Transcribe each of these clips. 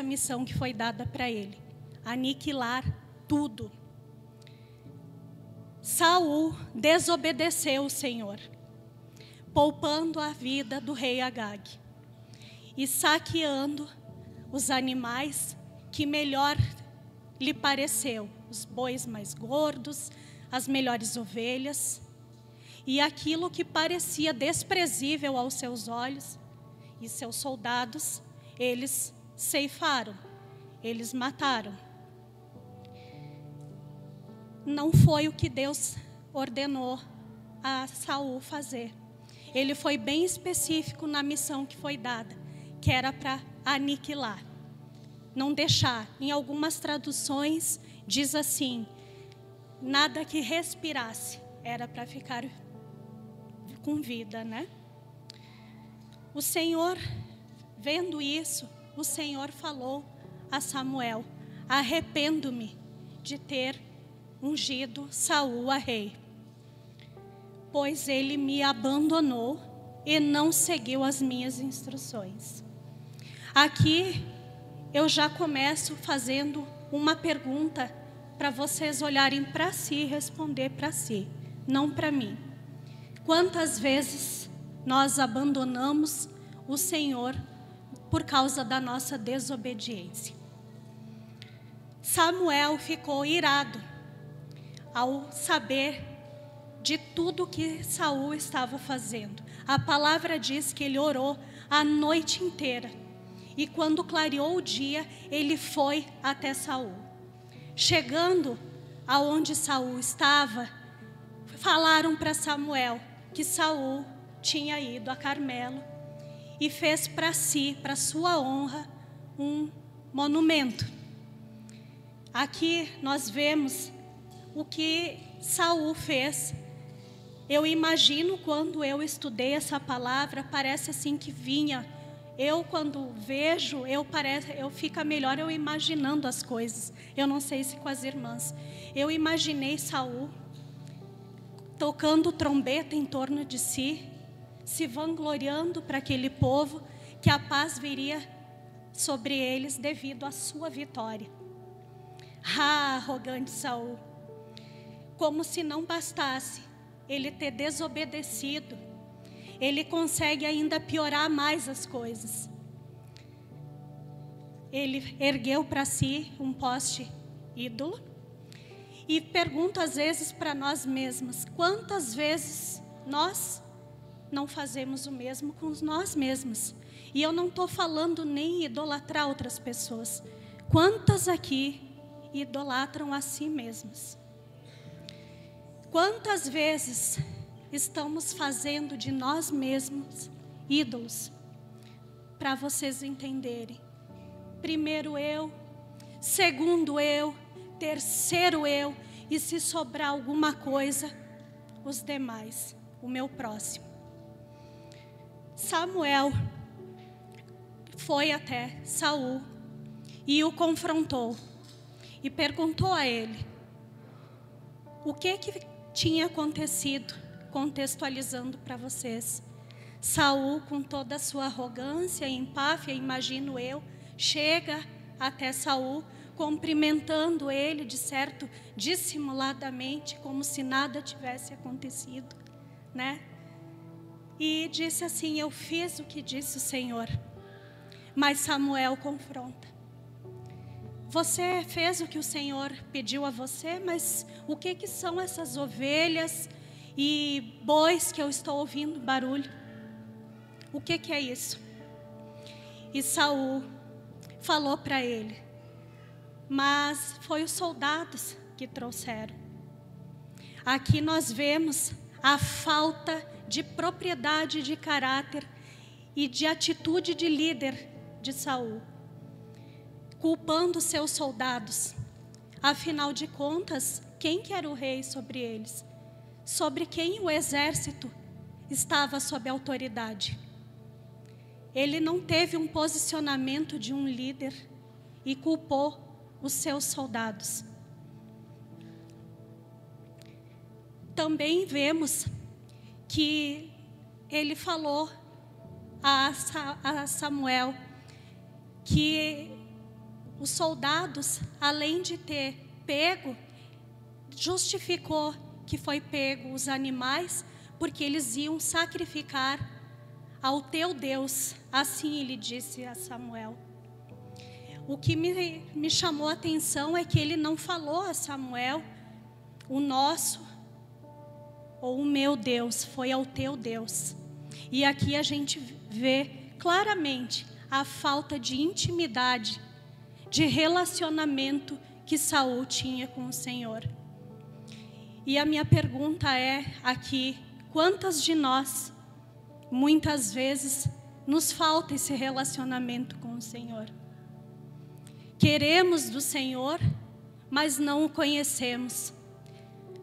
missão que foi dada para ele: aniquilar tudo. Saul desobedeceu o Senhor, poupando a vida do rei Agag e saqueando os animais que melhor lhe pareceu, os bois mais gordos, as melhores ovelhas, e aquilo que parecia desprezível aos seus olhos e seus soldados, eles ceifaram, eles mataram. Não foi o que Deus ordenou a Saul fazer. Ele foi bem específico na missão que foi dada, que era para aniquilar, não deixar. Em algumas traduções diz assim: nada que respirasse, era para ficar com vida, né? O Senhor, vendo isso, o Senhor falou a Samuel: arrependo-me de ter ungido Saul a rei, pois ele me abandonou e não seguiu as minhas instruções. Aqui eu já começo fazendo uma pergunta para vocês olharem para si e responder para si, não para mim. Quantas vezes nós abandonamos o Senhor por causa da nossa desobediência? Samuel ficou irado ao saber de tudo que Saul estava fazendo. A palavra diz que ele orou a noite inteira. E quando clareou o dia, ele foi até Saul. Chegando aonde Saul estava, falaram para Samuel que Saul tinha ido a Carmelo e fez para si, para sua honra, um monumento. Aqui nós vemos o que Saul fez. Eu imagino, quando eu estudei essa palavra, parece assim que vinha. Eu, quando vejo, fica melhor eu imaginando as coisas. Eu não sei se com as irmãs. Eu imaginei Saul tocando trombeta em torno de si, se vangloriando para aquele povo, que a paz viria sobre eles devido à sua vitória. Ah, arrogante Saul! Como se não bastasse ele ter desobedecido, ele consegue ainda piorar mais as coisas. Ele ergueu para si um poste ídolo. E pergunto às vezes para nós mesmas: quantas vezes nós não fazemos o mesmo com nós mesmos? E eu não estou falando nem idolatrar outras pessoas. Quantas aqui idolatram a si mesmas? Quantas vezes estamos fazendo de nós mesmos ídolos? Para vocês entenderem: primeiro eu, segundo eu, terceiro eu, e se sobrar alguma coisa, os demais, o meu próximo. Samuel foi até Saul e o confrontou e perguntou a ele o que tinha acontecido, contextualizando para vocês. Saul, com toda a sua arrogância e empáfia, imagino eu, chega até Saul, cumprimentando ele, de certo, dissimuladamente, como se nada tivesse acontecido, né? E disse assim: eu fiz o que disse o Senhor. Mas Samuel confronta: você fez o que o Senhor pediu a você, mas o que são essas ovelhas e bois que eu estou ouvindo barulho? O que é isso? E Saul falou para ele: mas foi os soldados que trouxeram. Aqui nós vemos a falta de propriedade de caráter e de atitude de líder de Saul, culpando seus soldados. Afinal de contas, quem que era o rei sobre eles? Sobre quem o exército estava sob autoridade? Ele não teve um posicionamento de um líder e culpou os seus soldados. Também vemos que ele falou a Samuel que os soldados, além de ter pego, justificou que foi pego os animais, porque eles iam sacrificar ao teu Deus. Assim ele disse a Samuel. O que me chamou a atenção é que ele não falou a Samuel, o nosso ou o meu Deus, foi ao teu Deus. E aqui a gente vê claramente a falta de intimidade, de relacionamento que Saul tinha com o Senhor. E a minha pergunta é aqui, quantas de nós, muitas vezes, nos falta esse relacionamento com o Senhor? Queremos do Senhor, mas não o conhecemos.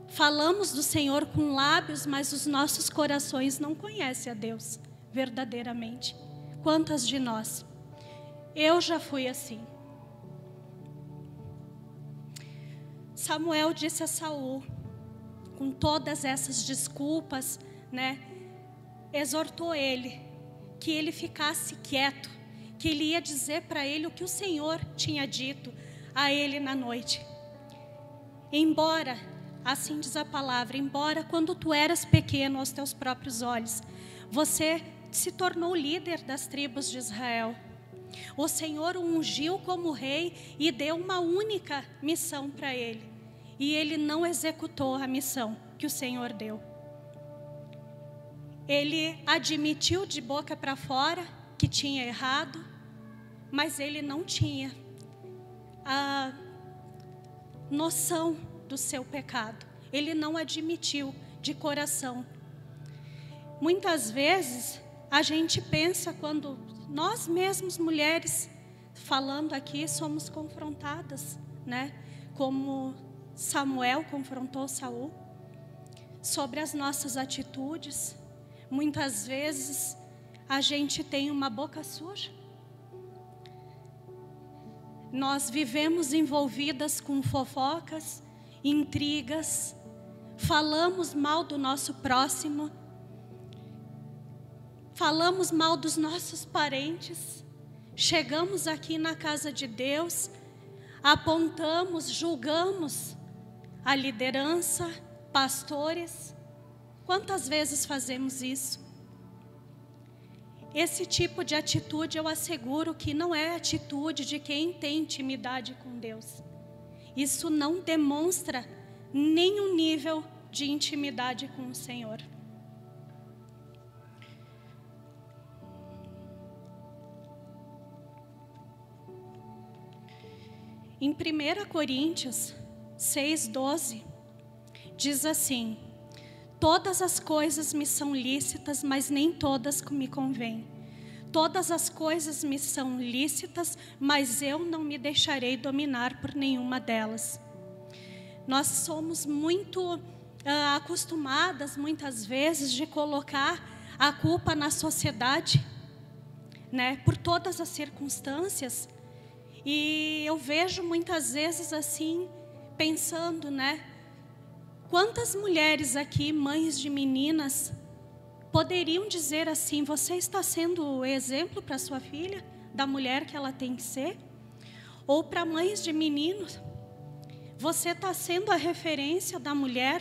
Falamos do Senhor com lábios, mas os nossos corações não conhecem a Deus verdadeiramente. Quantas de nós? Eu já fui assim. Samuel disse a Saul, com todas essas desculpas, né, exortou ele, que ele ficasse quieto, que ele ia dizer para ele o que o Senhor tinha dito a ele na noite. Embora, assim diz a palavra, embora quando tu eras pequeno aos teus próprios olhos, você se tornou líder das tribos de Israel. O Senhor o ungiu como rei e deu uma única missão para ele. E ele não executou a missão que o Senhor deu. Ele admitiu de boca para fora que tinha errado, mas ele não tinha a noção do seu pecado. Ele não admitiu de coração. Muitas vezes a gente pensa, quando nós mesmos mulheres, falando aqui, somos confrontadas, né? Como Samuel confrontou Saul, sobre as nossas atitudes. Muitas vezes a gente tem uma boca suja. Nós vivemos envolvidas com fofocas, intrigas, falamos mal do nosso próximo, falamos mal dos nossos parentes, chegamos aqui na casa de Deus, apontamos, julgamos a liderança, pastores. Quantas vezes fazemos isso? Esse tipo de atitude, eu asseguro que não é atitude de quem tem intimidade com Deus. Isso não demonstra nenhum nível de intimidade com o Senhor. Em 1 Coríntios 6:12, diz assim: todas as coisas me são lícitas, mas nem todas me convêm. Todas as coisas me são lícitas, mas eu não me deixarei dominar por nenhuma delas. Nós somos muito acostumadas, muitas vezes, de colocar a culpa na sociedade, né, por todas as circunstâncias. E eu vejo muitas vezes assim, pensando, né, quantas mulheres aqui, mães de meninas, poderiam dizer assim: você está sendo o exemplo para sua filha, da mulher que ela tem que ser? Ou para mães de meninos, você está sendo a referência da mulher,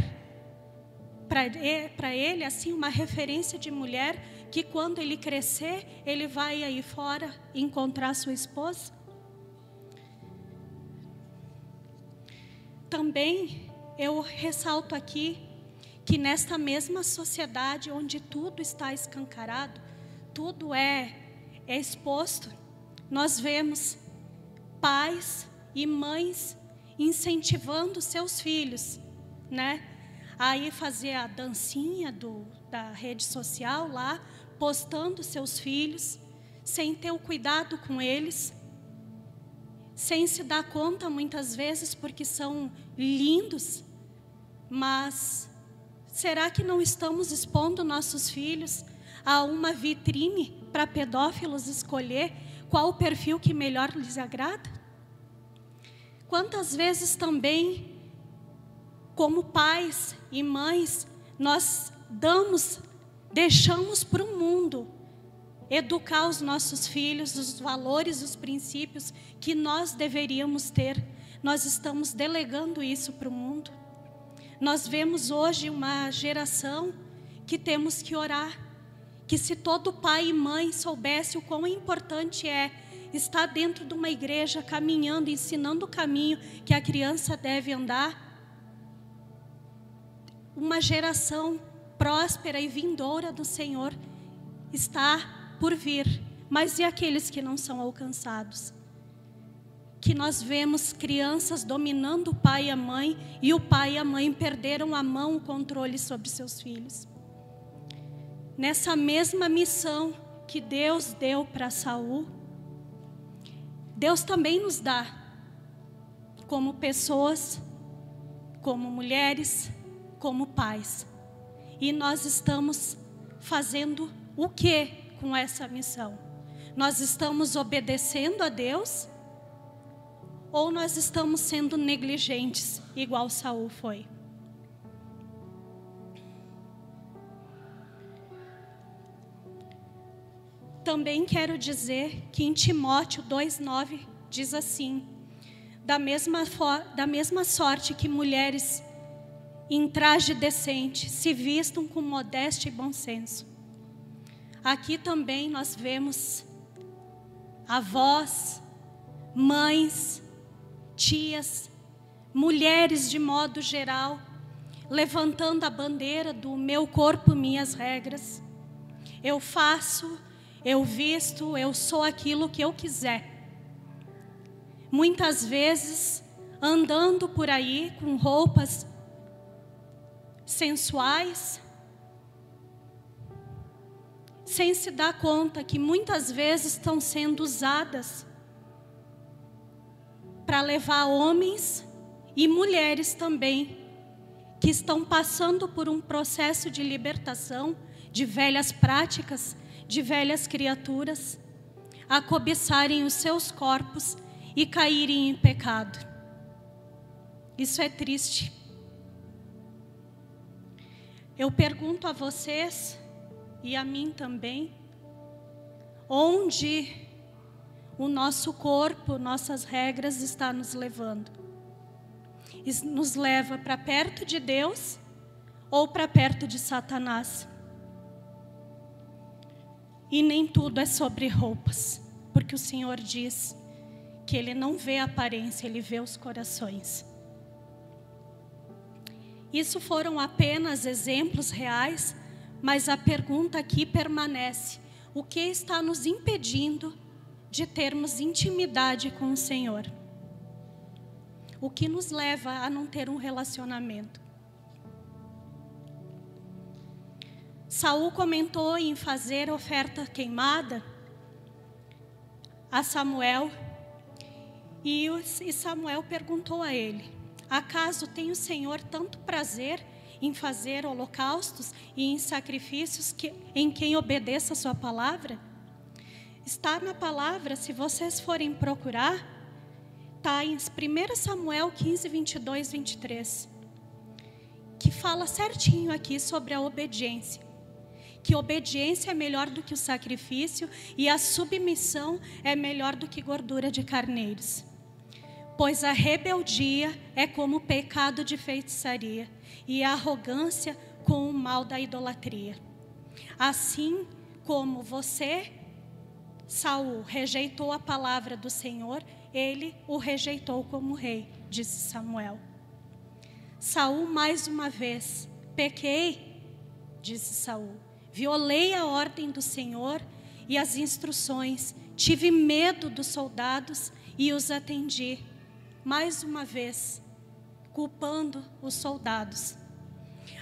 para ele, assim, uma referência de mulher, que quando ele crescer, ele vai aí fora encontrar sua esposa? Também eu ressalto aqui que nesta mesma sociedade onde tudo está escancarado, tudo é exposto, nós vemos pais e mães incentivando seus filhos, né? Aí fazer a dancinha da rede social lá, postando seus filhos, sem ter o cuidado com eles, sem se dar conta muitas vezes, porque são lindos, mas será que não estamos expondo nossos filhos a uma vitrine para pedófilos escolher qual o perfil que melhor lhes agrada? Quantas vezes também, como pais e mães, nós deixamos para o mundo educar os nossos filhos, os valores, os princípios que nós deveríamos ter. Nós estamos delegando isso para o mundo. Nós vemos hoje uma geração que temos que orar, que se todo pai e mãe soubesse o quão importante é estar dentro de uma igreja, caminhando, ensinando o caminho que a criança deve andar, uma geração próspera e vindoura do Senhor está por vir. Mas e aqueles que não são alcançados? Que nós vemos crianças dominando o pai e a mãe, e o pai e a mãe perderam a mão, o controle sobre seus filhos. Nessa mesma missão que Deus deu para Saul, Deus também nos dá, como pessoas, como mulheres, como pais. E nós estamos fazendo o que com essa missão? Nós estamos obedecendo a Deus? Ou nós estamos sendo negligentes, igual Saul foi? Também quero dizer que em Timóteo 2,9 diz assim: da mesma sorte que mulheres em traje decente se vistam com modéstia e bom senso. Aqui também nós vemos avós, mães, tias, mulheres de modo geral, levantando a bandeira do meu corpo, minhas regras. Eu faço, eu visto, eu sou aquilo que eu quiser. Muitas vezes andando por aí com roupas sensuais, sem se dar conta que muitas vezes estão sendo usadas para levar homens e mulheres também, que estão passando por um processo de libertação de velhas práticas, de velhas criaturas, a cobiçarem os seus corpos e caírem em pecado. Isso é triste. Eu pergunto a vocês e a mim também, onde o nosso corpo, nossas regras está nos levando? Nos leva para perto de Deus ou para perto de Satanás? E nem tudo é sobre roupas, porque o Senhor diz que Ele não vê a aparência, Ele vê os corações. Isso foram apenas exemplos reais, mas a pergunta aqui permanece: o que está nos impedindo de termos intimidade com o Senhor? O que nos leva a não ter um relacionamento? Saul comentou em fazer oferta queimada a Samuel, e Samuel perguntou a ele: acaso tem o Senhor tanto prazer em fazer holocaustos e em sacrifícios em quem obedeça a sua palavra? Está na palavra, se vocês forem procurar, está em 1 Samuel 15, 22, 23, que fala certinho aqui sobre a obediência. Que obediência é melhor do que o sacrifício e a submissão é melhor do que gordura de carneiros. Pois a rebeldia é como o pecado de feitiçaria e a arrogância com o mal da idolatria. Assim como você, Saul, rejeitou a palavra do Senhor, ele o rejeitou como rei, disse Samuel. Saul, mais uma vez: pequei, disse Saul. Violei a ordem do Senhor e as instruções, tive medo dos soldados e os atendi. Mais uma vez, culpando os soldados.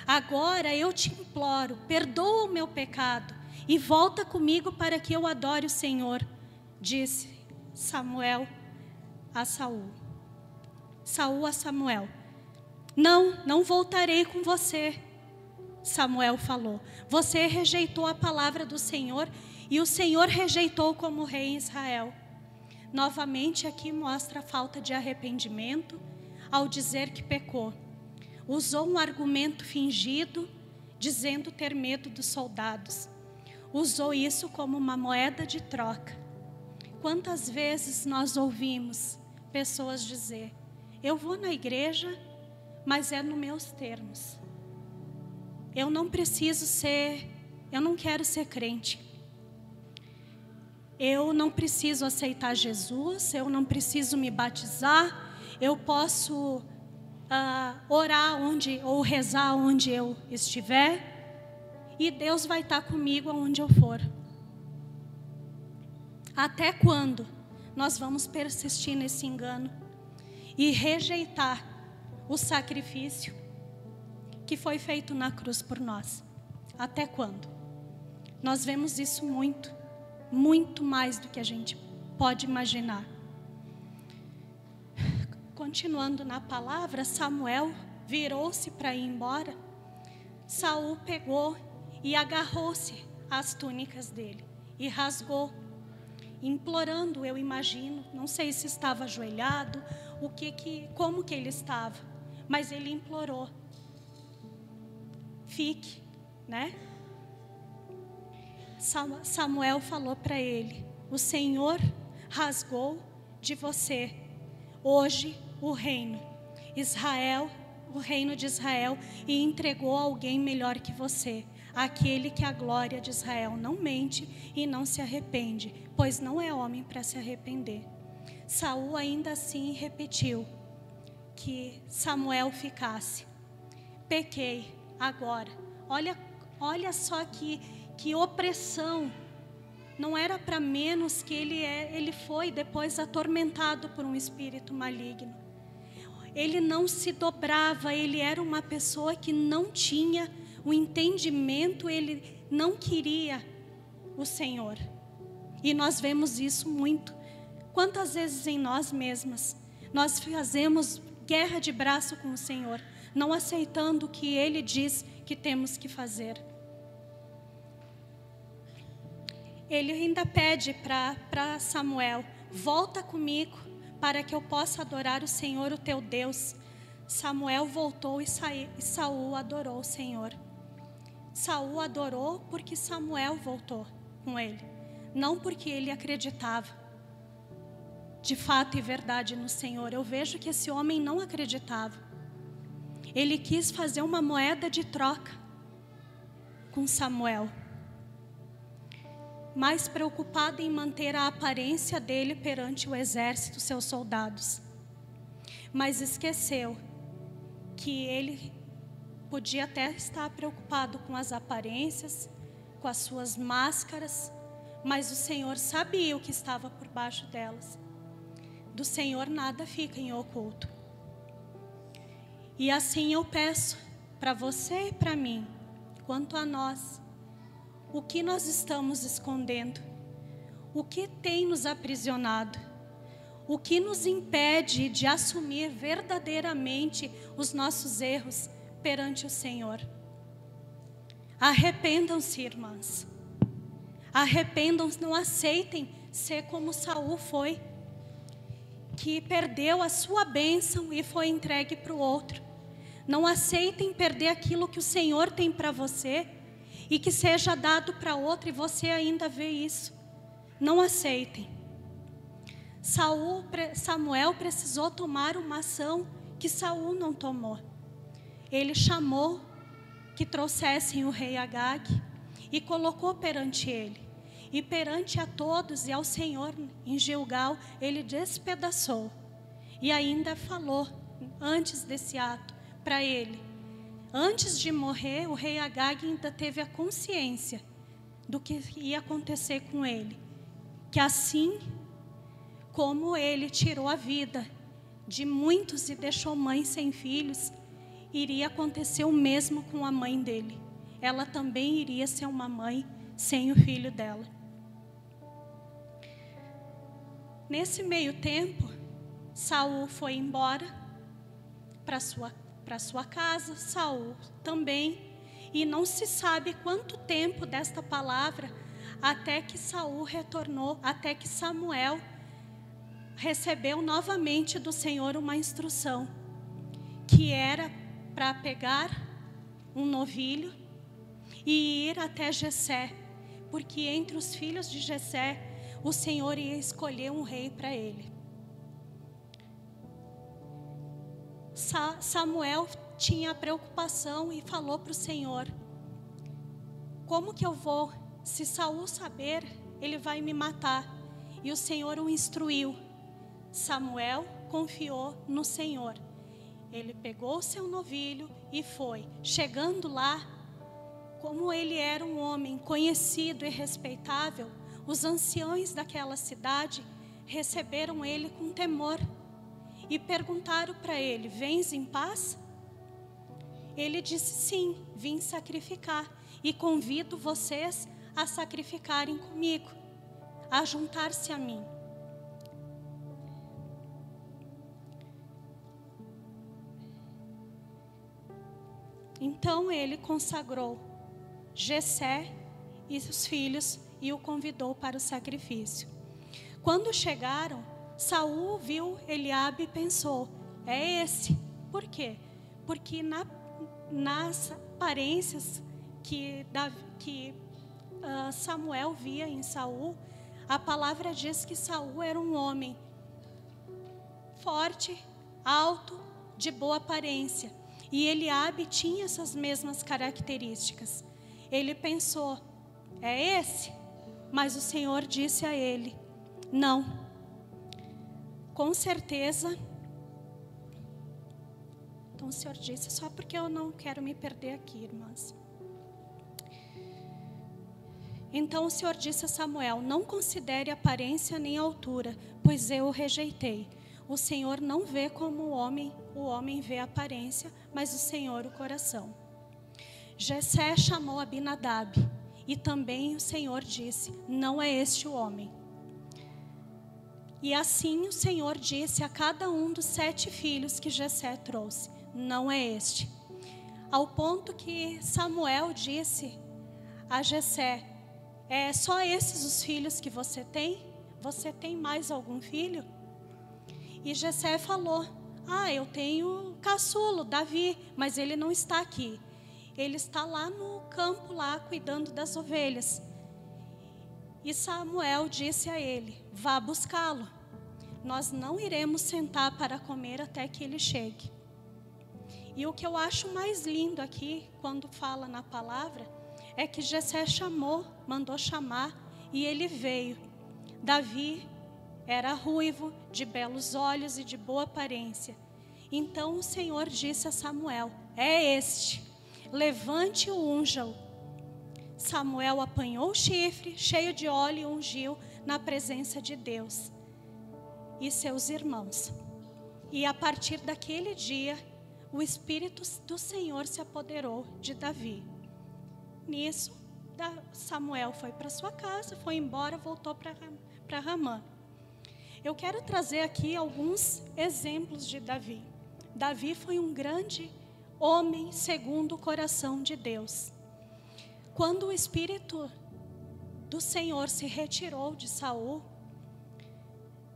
Agora eu te imploro, perdoa o meu pecado e volta comigo para que eu adore o Senhor, disse Samuel a Saul. Saul a Samuel: não voltarei com você. Samuel falou: você rejeitou a palavra do Senhor e o Senhor rejeitou como rei em Israel. Novamente aqui mostra a falta de arrependimento ao dizer que pecou. Usou um argumento fingido, dizendo ter medo dos soldados. usou isso como uma moeda de troca. Quantas vezes nós ouvimos pessoas dizer: eu vou na igreja, mas é nos meus termos. Eu não quero ser crente. Eu não preciso aceitar Jesus, eu não preciso me batizar, eu posso orar ou rezar onde eu estiver, e Deus vai estar comigo aonde eu for. Até quando nós vamos persistir nesse engano e rejeitar o sacrifício que foi feito na cruz por nós? Até quando? Nós vemos isso muito mais do que a gente pode imaginar. Continuando na palavra, Samuel virou-se para ir embora. Saul pegou e agarrou-se às túnicas dele e rasgou, implorando, eu imagino, não sei se estava ajoelhado, como que ele estava, mas ele implorou: fique, né? Samuel falou para ele: o Senhor rasgou de você hoje o reino de Israel, e entregou a alguém melhor que você, aquele que a glória de Israel não mente e não se arrepende, pois não é homem para se arrepender. Saul ainda assim repetiu que Samuel ficasse. Pequei agora. Olha só que opressão. Não era para menos que ele foi depois atormentado por um espírito maligno. Ele não se dobrava, ele era uma pessoa que não tinha o entendimento, ele não queria o Senhor. E nós vemos isso muito. Quantas vezes em nós mesmas nós fazemos guerra de braço com o Senhor, não aceitando o que Ele diz que temos que fazer. Ele ainda pede para Samuel: volta comigo para que eu possa adorar o Senhor, o teu Deus. Samuel voltou e Saul adorou o Senhor. Saul adorou porque Samuel voltou com ele, não porque ele acreditava de fato e verdade no Senhor. Eu vejo que esse homem não acreditava. Ele quis fazer uma moeda de troca com Samuel, mais preocupado em manter a aparência dele perante o exército, seus soldados. Mas esqueceu que ele podia até estar preocupado com as aparências, com as suas máscaras, mas o Senhor sabia o que estava por baixo delas. Do Senhor nada fica em oculto. E assim eu peço para você e para mim, quanto a nós, o que nós estamos escondendo? O que tem nos aprisionado? O que nos impede de assumir verdadeiramente os nossos erros perante o Senhor? Arrependam-se, irmãs. Arrependam-se, não aceitem ser como Saul foi, que perdeu a sua bênção e foi entregue para o outro. Não aceitem perder aquilo que o Senhor tem para você e que seja dado para outro e você ainda vê isso. Não aceitem. Samuel precisou tomar uma ação que Saul não tomou. Ele chamou que trouxessem o rei Agag e colocou perante ele. E perante a todos e ao Senhor em Gilgal, ele despedaçou. E ainda falou, antes desse ato, para ele. Antes de morrer, o rei Agag ainda teve a consciência do que ia acontecer com ele. Que assim como ele tirou a vida de muitos e deixou mãe sem filhos, iria acontecer o mesmo com a mãe dele. Ela também iria ser uma mãe sem o filho dela. Nesse meio tempo, Saul foi embora para sua casa, Saul também, e não se sabe quanto tempo desta palavra até que Saul retornou, até que Samuel recebeu novamente do Senhor uma instrução, que era para pegar um novilho e ir até Jessé, porque entre os filhos de Jessé, o Senhor ia escolher um rei para ele. Samuel tinha preocupação e falou para o Senhor: como que eu vou? Se Saul saber, ele vai me matar. E o Senhor o instruiu. Samuel confiou no Senhor. Ele pegou o seu novilho e foi. Chegando lá, como ele era um homem conhecido e respeitável, os anciãos daquela cidade receberam ele com temor e perguntaram para ele: vens em paz? Ele disse: sim, vim sacrificar e convido vocês a sacrificarem comigo, a juntar-se a mim. Então ele consagrou Jessé e os filhos e o convidou para o sacrifício. Quando chegaram, Saul viu Eliabe e pensou: é esse. Por quê? Porque nas aparências que Samuel via em Saul, a palavra diz que Saul era um homem forte, alto, de boa aparência. E Eliabe tinha essas mesmas características. Ele pensou: é esse? Mas o Senhor disse a ele: não. Com certeza. Então o Senhor disse, só porque eu não quero me perder aqui, irmãs. Então o Senhor disse a Samuel: não considere aparência nem altura, pois eu o rejeitei. O Senhor não vê como o homem vê a aparência, mas o Senhor o coração. Jessé chamou Abinadab, e também o Senhor disse: não é este o homem. E assim o Senhor disse a cada um dos 7 filhos que Jessé trouxe: não é este. Ao ponto que Samuel disse a Jessé: é só esses os filhos que você tem? Você tem mais algum filho? E Jessé falou: eu tenho caçulo, Davi, mas ele não está aqui. Ele está lá no campo, lá cuidando das ovelhas. E Samuel disse a ele: vá buscá-lo. Nós não iremos sentar para comer até que ele chegue. E o que eu acho mais lindo aqui, quando fala na palavra, é que Jessé mandou chamar, e ele veio. Davi era ruivo, de belos olhos e de boa aparência. Então o Senhor disse a Samuel: é este, levante-o, unja-o. Samuel apanhou o chifre, cheio de óleo, e ungiu na presença de Deus e seus irmãos. E a partir daquele dia, o Espírito do Senhor se apoderou de Davi. Nisso, Samuel foi para sua casa, foi embora, voltou para Ramá. Eu quero trazer aqui alguns exemplos de Davi. Davi foi um grande homem segundo o coração de Deus. Quando o Espírito do Senhor se retirou de Saul,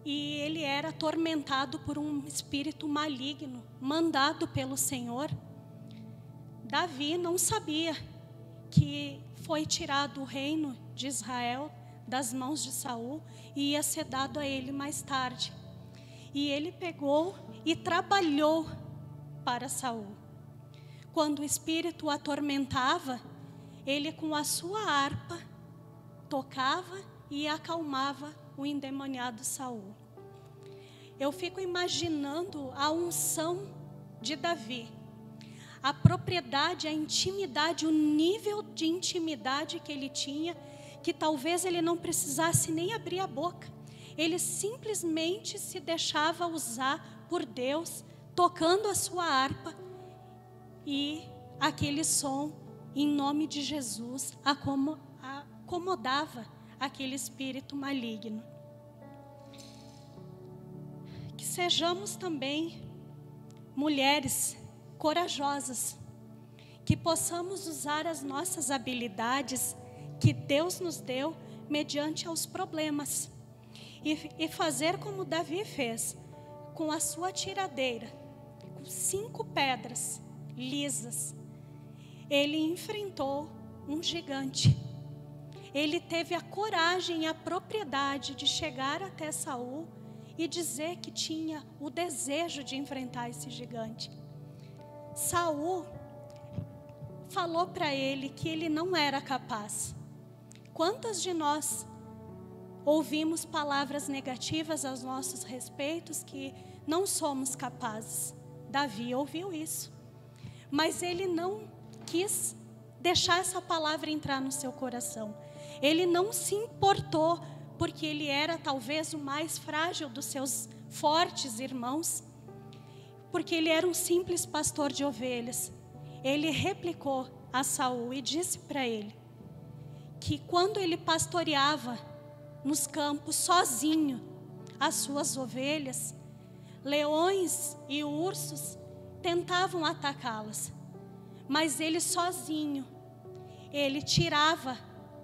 e ele era atormentado por um espírito maligno, mandado pelo Senhor, Davi não sabia que foi tirado o reino de Israel das mãos de Saul e ia ser dado a ele mais tarde. E ele pegou e trabalhou para Saul. Quando o espírito o atormentava, ele com a sua harpa tocava e acalmava o endemoniado Saul. Eu fico imaginando a unção de Davi, a propriedade, a intimidade, o nível de intimidade que ele tinha, que talvez ele não precisasse nem abrir a boca. Ele simplesmente se deixava usar por Deus, tocando a sua harpa, e aquele som, em nome de Jesus, acomodava aquele espírito maligno. Que sejamos também mulheres corajosas, que possamos usar as nossas habilidades que Deus nos deu mediante aos problemas e fazer como Davi fez, com a sua tiradeira, com 5 pedras lisas. Ele enfrentou um gigante. ele teve a coragem e a propriedade de chegar até Saul e dizer que tinha o desejo de enfrentar esse gigante. Saul falou para ele que ele não era capaz. Quantas de nós ouvimos palavras negativas aos nossos respeitos que não somos capazes? Davi ouviu isso, mas ele não quis deixar essa palavra entrar no seu coração. Ele não se importou, porque ele era talvez o mais frágil dos seus fortes irmãos, porque ele era um simples pastor de ovelhas. Ele replicou a Saul e disse para ele que quando ele pastoreava nos campos sozinho as suas ovelhas, leões e ursos tentavam atacá-las, mas ele sozinho, ele tirava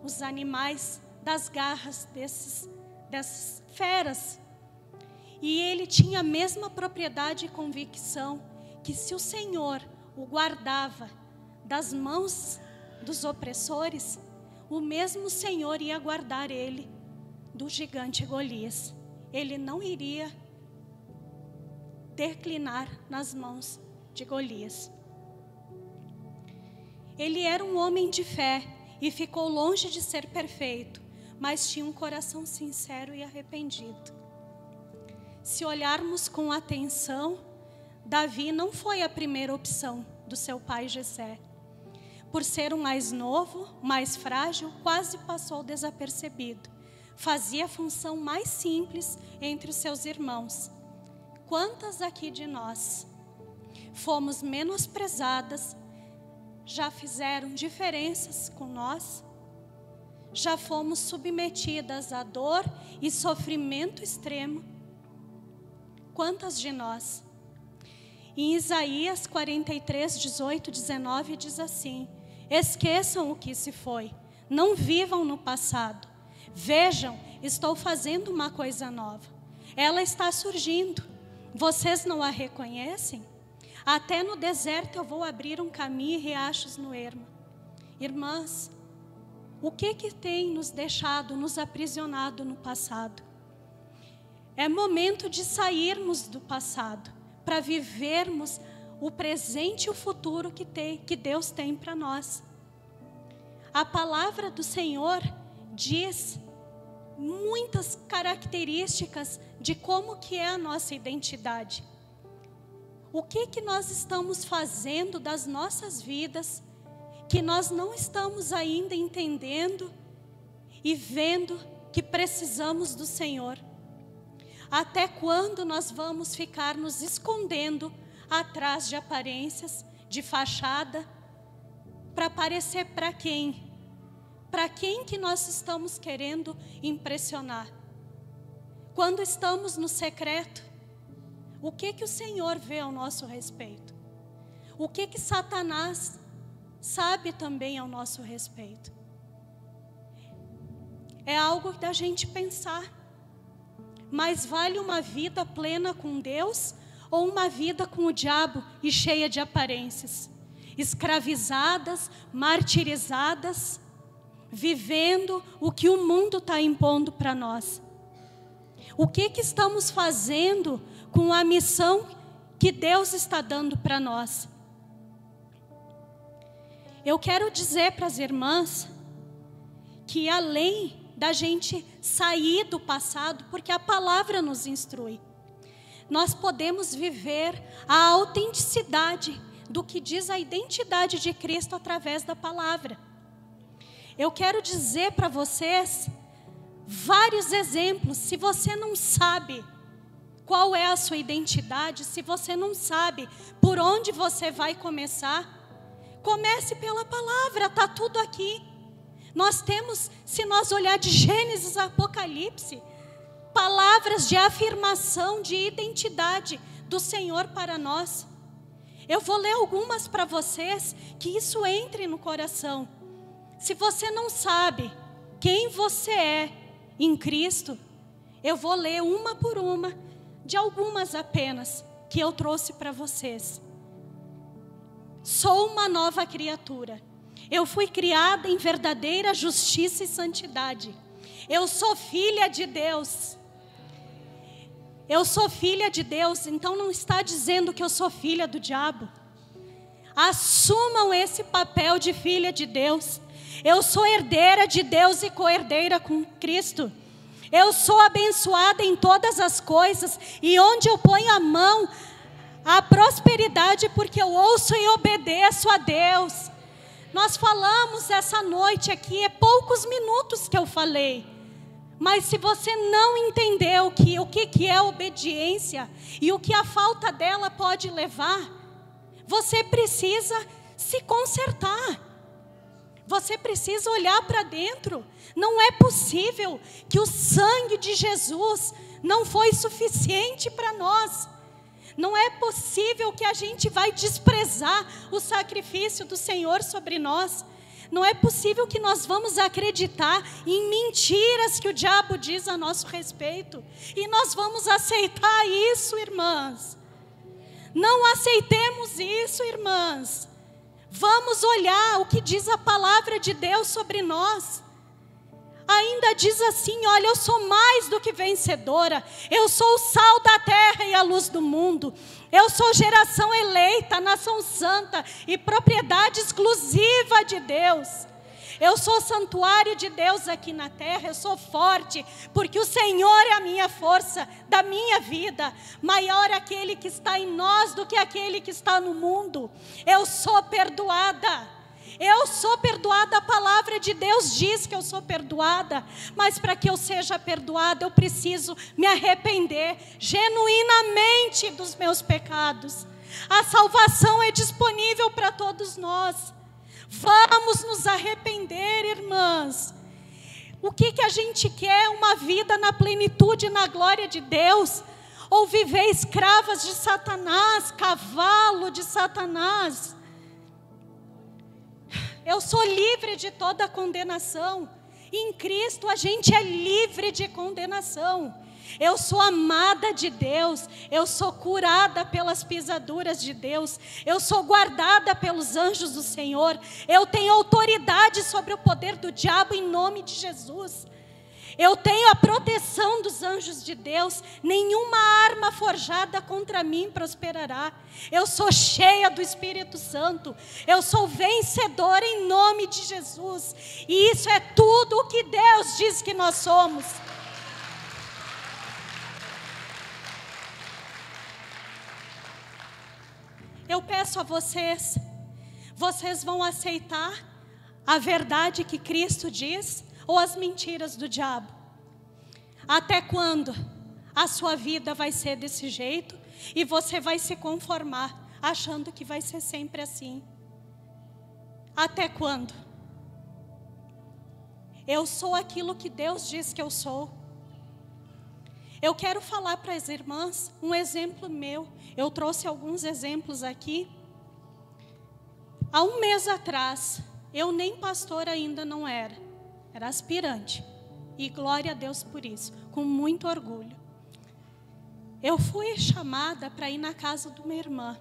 os animais das garras dessas feras. E ele tinha a mesma propriedade e convicção que se o Senhor o guardava das mãos dos opressores, o mesmo Senhor ia guardar ele do gigante Golias. Ele não iria declinar nas mãos de Golias. Ele era um homem de fé e ficou longe de ser perfeito, mas tinha um coração sincero e arrependido. Se olharmos com atenção, Davi não foi a primeira opção do seu pai Jessé. Por ser o mais novo, mais frágil, quase passou desapercebido. Fazia a função mais simples entre os seus irmãos. Quantas aqui de nós fomos menosprezadas, já fizeram diferenças com nós, já fomos submetidas a dor e sofrimento extremo? Quantas de nós? Em Isaías 43, 18, 19 diz assim: esqueçam o que se foi, não vivam no passado. Vejam, estou fazendo uma coisa nova. Ela está surgindo. Vocês não a reconhecem? Até no deserto eu vou abrir um caminho e riachos no ermo. Irmãs, o que tem nos deixado, nos aprisionado no passado? É momento de sairmos do passado para vivermos o presente e o futuro que Deus tem para nós. A palavra do Senhor diz muitas características de como que é a nossa identidade. O que nós estamos fazendo das nossas vidas que nós não estamos ainda entendendo e vendo que precisamos do Senhor? Até quando nós vamos ficar nos escondendo atrás de aparências, de fachada, para parecer para quem? Para quem que nós estamos querendo impressionar? Quando estamos no secreto, o que o Senhor vê ao nosso respeito? O que Satanás sabe também ao nosso respeito? É algo da gente pensar. Mas vale uma vida plena com Deus ou uma vida com o diabo e cheia de aparências? Escravizadas, martirizadas, vivendo o que o mundo está impondo para nós. O que estamos fazendo com a missão que Deus está dando para nós? Eu quero dizer para as irmãs que além da gente sair do passado, porque a palavra nos instrui, nós podemos viver a autenticidade do que diz a identidade de Cristo através da palavra. Eu quero dizer para vocês vários exemplos. Se você não sabe qual é a sua identidade, se você não sabe por onde você vai começar, comece pela palavra, está tudo aqui. Nós temos, se nós olhar de Gênesis a Apocalipse, palavras de afirmação, de identidade do Senhor para nós. Eu vou ler algumas para vocês, que isso entre no coração. Se você não sabe quem você é em Cristo, eu vou ler uma por uma, de algumas apenas, que eu trouxe para vocês. Sou uma nova criatura. Eu fui criada em verdadeira justiça e santidade. Eu sou filha de Deus. Eu sou filha de Deus, então não está dizendo que eu sou filha do diabo. Assumam esse papel de filha de Deus. Eu sou herdeira de Deus e co-herdeira com Cristo. Eu sou abençoada em todas as coisas, e onde eu ponho a mão, a prosperidade, porque eu ouço e obedeço a Deus. Nós falamos essa noite aqui, é poucos minutos que eu falei. Mas se você não entendeu o que é obediência e o que a falta dela pode levar, você precisa se consertar. Você precisa olhar para dentro. Não é possível que o sangue de Jesus não foi suficiente para nós. Não é possível que a gente vai desprezar o sacrifício do Senhor sobre nós. Não é possível que nós vamos acreditar em mentiras que o diabo diz a nosso respeito. E nós vamos aceitar isso, irmãs. Não aceitemos isso, irmãs. Vamos olhar o que diz a palavra de Deus sobre nós. Ainda diz assim, olha, eu sou mais do que vencedora. Eu sou o sal da terra e a luz do mundo. Eu sou geração eleita, nação santa e propriedade exclusiva de Deus. Eu sou santuário de Deus aqui na terra. Eu sou forte, porque o Senhor é a minha força da minha vida. Maior aquele que está em nós do que aquele que está no mundo. Eu sou perdoada. Eu sou perdoada, a palavra de Deus diz que eu sou perdoada. Mas para que eu seja perdoada, eu preciso me arrepender genuinamente dos meus pecados. A salvação é disponível para todos nós. Vamos nos arrepender, irmãs. O que a gente quer? Uma vida na plenitude e na glória de Deus? Ou viver escravas de Satanás, cavalo de Satanás? Eu sou livre de toda condenação. Em Cristo a gente é livre de condenação. Eu sou amada de Deus. Eu sou curada pelas pisaduras de Deus. Eu sou guardada pelos anjos do Senhor. Eu tenho autoridade sobre o poder do diabo em nome de Jesus. Eu tenho a proteção dos anjos de Deus. Nenhuma arma forjada contra mim prosperará. Eu sou cheia do Espírito Santo. Eu sou vencedora em nome de Jesus. E isso é tudo o que Deus diz que nós somos. Eu peço a vocês, vocês vão aceitar a verdade que Cristo diz? Ou as mentiras do diabo? Até quando a sua vida vai ser desse jeito e você vai se conformar achando que vai ser sempre assim? Até quando? Eu sou aquilo que Deus diz que eu sou. Eu quero falar para as irmãs um exemplo meu. Eu trouxe alguns exemplos aqui. Há um mês atrás, eu nem pastora ainda não era. Era aspirante. E glória a Deus por isso. Com muito orgulho. Eu fui chamada para ir na casa de uma irmã.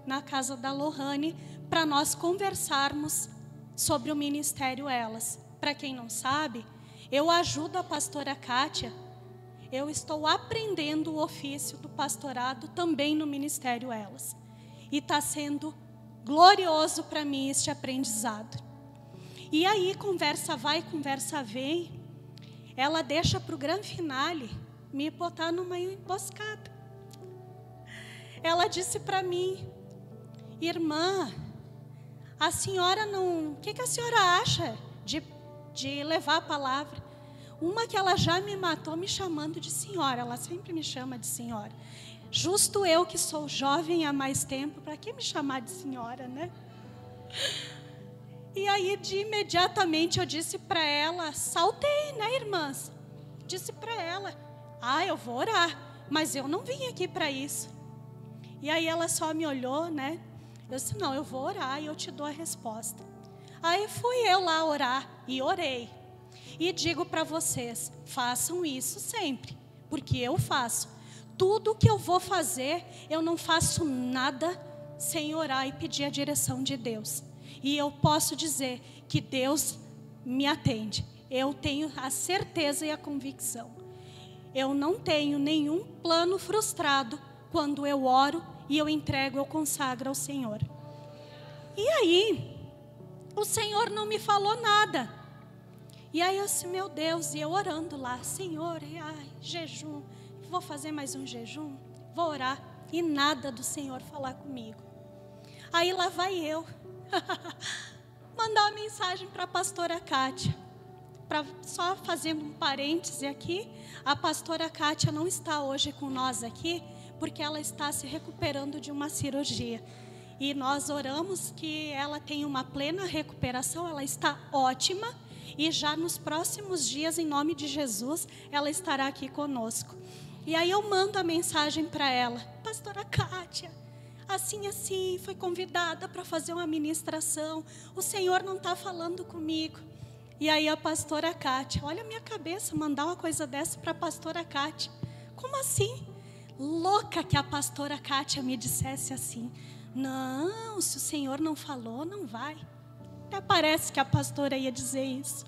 Na casa da Lohane. Para nós conversarmos sobre o ministério Elas. Para quem não sabe, eu ajudo a pastora Kátia. Eu estou aprendendo o ofício do pastorado também no ministério Elas. E está sendo glorioso para mim este aprendizado. E aí, conversa vai, conversa vem. Ela deixa para o grande finale me botar numa emboscada. Ela disse para mim, irmã, a senhora não... O que a senhora acha de levar a palavra? Uma que ela já me matou me chamando de senhora. Ela sempre me chama de senhora. Justo eu que sou jovem há mais tempo, para que me chamar de senhora, né? E aí, de imediatamente, eu disse para ela, saltei, né, irmãs? Disse para ela, eu vou orar, mas eu não vim aqui para isso. E aí ela só me olhou, né? Eu disse, não, eu vou orar e eu te dou a resposta. Aí fui eu lá orar e orei. E digo para vocês, façam isso sempre, porque eu faço. Tudo que eu vou fazer, eu não faço nada sem orar e pedir a direção de Deus. E eu posso dizer que Deus me atende. Eu tenho a certeza e a convicção. Eu não tenho nenhum plano frustrado quando eu oro e eu entrego, eu consagro ao Senhor. E aí, o Senhor não me falou nada. E aí eu disse, meu Deus, e eu orando lá, Senhor, jejum, vou fazer mais um jejum, vou orar. E nada do Senhor falar comigo. Aí lá vai eu, mandar uma mensagem para a pastora Kátia. Só fazendo um parêntese aqui, a pastora Kátia não está hoje com nós aqui, porque ela está se recuperando de uma cirurgia. E nós oramos que ela tenha uma plena recuperação, ela está ótima. E já nos próximos dias, em nome de Jesus, ela estará aqui conosco. E aí eu mando a mensagem para ela, pastora Kátia, assim, foi convidada para fazer uma ministração, o Senhor não está falando comigo. E aí a pastora Kátia, olha a minha cabeça, mandar uma coisa dessa para a pastora Kátia. Como assim? Louca que a pastora Kátia me dissesse assim, não, se o Senhor não falou, não vai. Até parece que a pastora ia dizer isso.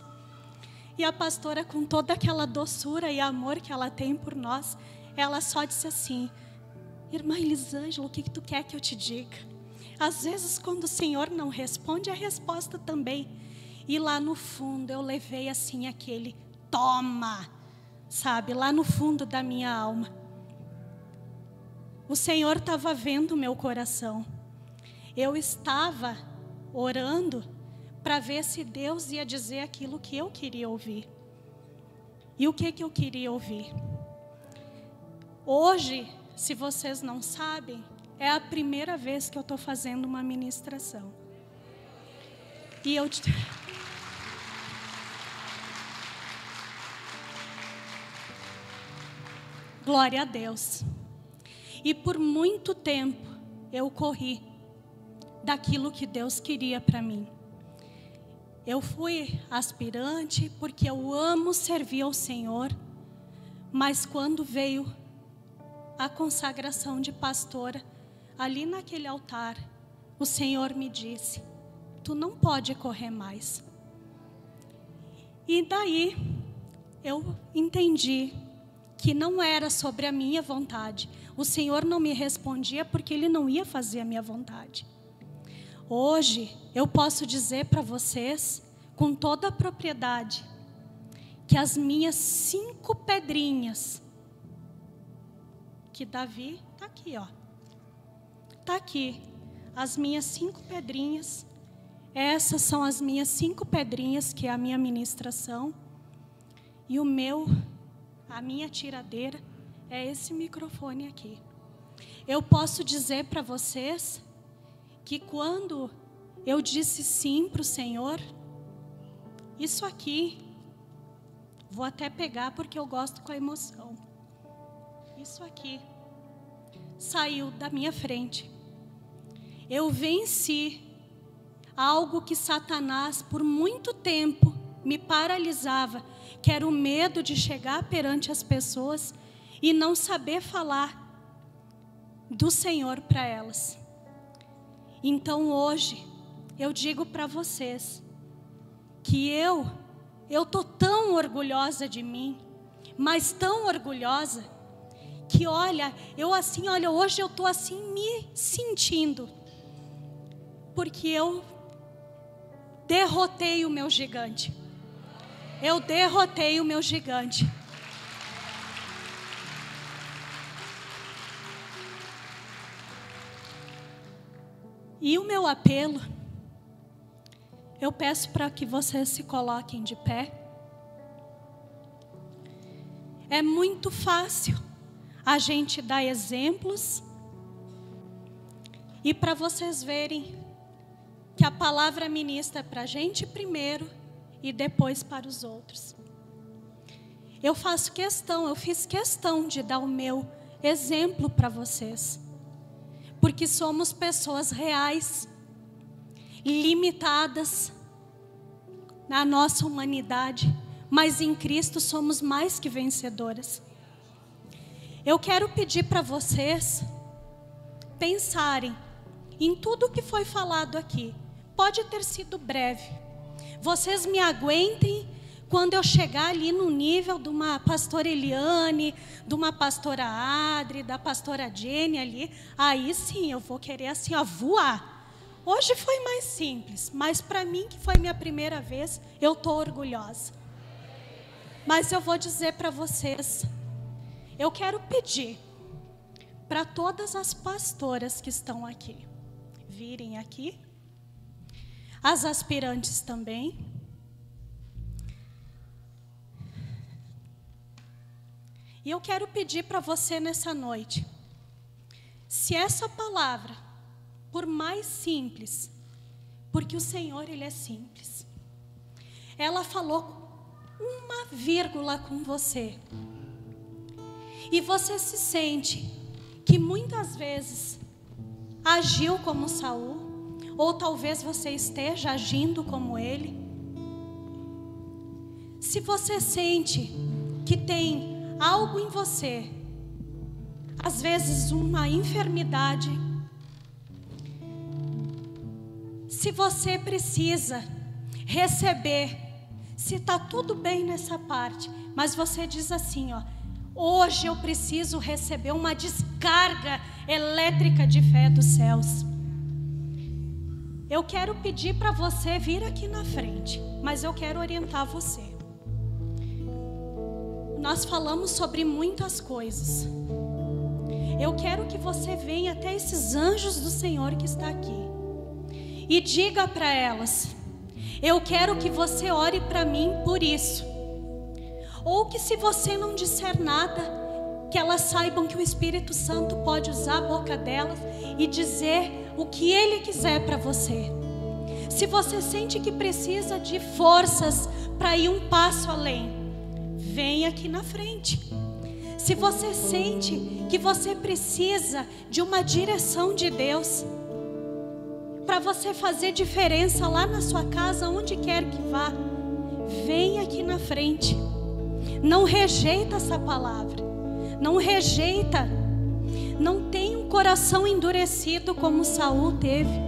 E a pastora, com toda aquela doçura e amor que ela tem por nós, ela só disse assim, irmã Elisângela, o que tu quer que eu te diga? Às vezes, quando o Senhor não responde, a resposta também. E lá no fundo, eu levei assim aquele toma, sabe? Lá no fundo da minha alma. O Senhor estava vendo o meu coração. Eu estava orando para ver se Deus ia dizer aquilo que eu queria ouvir. E o que eu queria ouvir? Hoje, se vocês não sabem, é a primeira vez que eu estou fazendo uma ministração. E eu... Glória a Deus. E por muito tempo, eu corri daquilo que Deus queria para mim. Eu fui aspirante porque eu amo servir ao Senhor, mas quando veio a consagração de pastora, ali naquele altar, o Senhor me disse, tu não pode correr mais. E daí eu entendi que não era sobre a minha vontade. O Senhor não me respondia porque Ele não ia fazer a minha vontade. Hoje, eu posso dizer para vocês, com toda a propriedade, que as minhas 5 pedrinhas, que Davi, está aqui, ó. Está aqui, as minhas 5 pedrinhas, essas são as minhas 5 pedrinhas, que é a minha ministração, e a minha tiradeira é esse microfone aqui. Eu posso dizer para vocês que quando eu disse sim para o Senhor, isso aqui, vou até pegar porque eu gosto com a emoção. Isso aqui saiu da minha frente. Eu venci algo que Satanás por muito tempo me paralisava, que era o medo de chegar perante as pessoas e não saber falar do Senhor para elas. Então hoje, eu digo para vocês, que eu tô tão orgulhosa de mim, mas tão orgulhosa, que olha, hoje eu tô assim me sentindo, porque eu derrotei o meu gigante. Eu derrotei o meu gigante. E o meu apelo, eu peço para que vocês se coloquem de pé. É muito fácil a gente dar exemplos e para vocês verem que a palavra ministra para a gente primeiro e depois para os outros. Eu fiz questão de dar o meu exemplo para vocês, porque somos pessoas reais, limitadas na nossa humanidade, mas em Cristo somos mais que vencedoras. Eu quero pedir para vocês pensarem em tudo que foi falado aqui. pode ter sido breve. Vocês me aguentem quando eu chegar ali no nível de uma pastora Eliane, de uma pastora Adri, da pastora Jenny ali, aí sim eu vou querer assim, ó, voar. Hoje foi mais simples, mas para mim, que foi minha primeira vez, eu estou orgulhosa. Mas eu vou dizer para vocês, eu quero pedir para todas as pastoras que estão aqui, virem aqui, as aspirantes também. E eu quero pedir para você nessa noite, se essa palavra, por mais simples, porque o Senhor, Ele é simples, ela falou uma vírgula com você, e você se sente que muitas vezes agiu como Saul, ou talvez você esteja agindo como ele, se você sente que tem algo em você, às vezes uma enfermidade, se você precisa receber, se está tudo bem nessa parte, mas você diz assim, ó, hoje eu preciso receber uma descarga elétrica de fé dos céus. Eu quero pedir para você vir aqui na frente, mas eu quero orientar você. Nós falamos sobre muitas coisas. Eu quero que você venha até esses anjos do Senhor que está aqui e diga para elas, eu quero que você ore para mim por isso. Ou que se você não disser nada, que elas saibam que o Espírito Santo pode usar a boca delas e dizer o que Ele quiser para você. Se você sente que precisa de forças para ir um passo além, vem aqui na frente. Se você sente que você precisa de uma direção de Deus, para você fazer diferença lá na sua casa, onde quer que vá, vem aqui na frente. Não rejeita essa palavra, não rejeita, não tem um coração endurecido como Saul teve.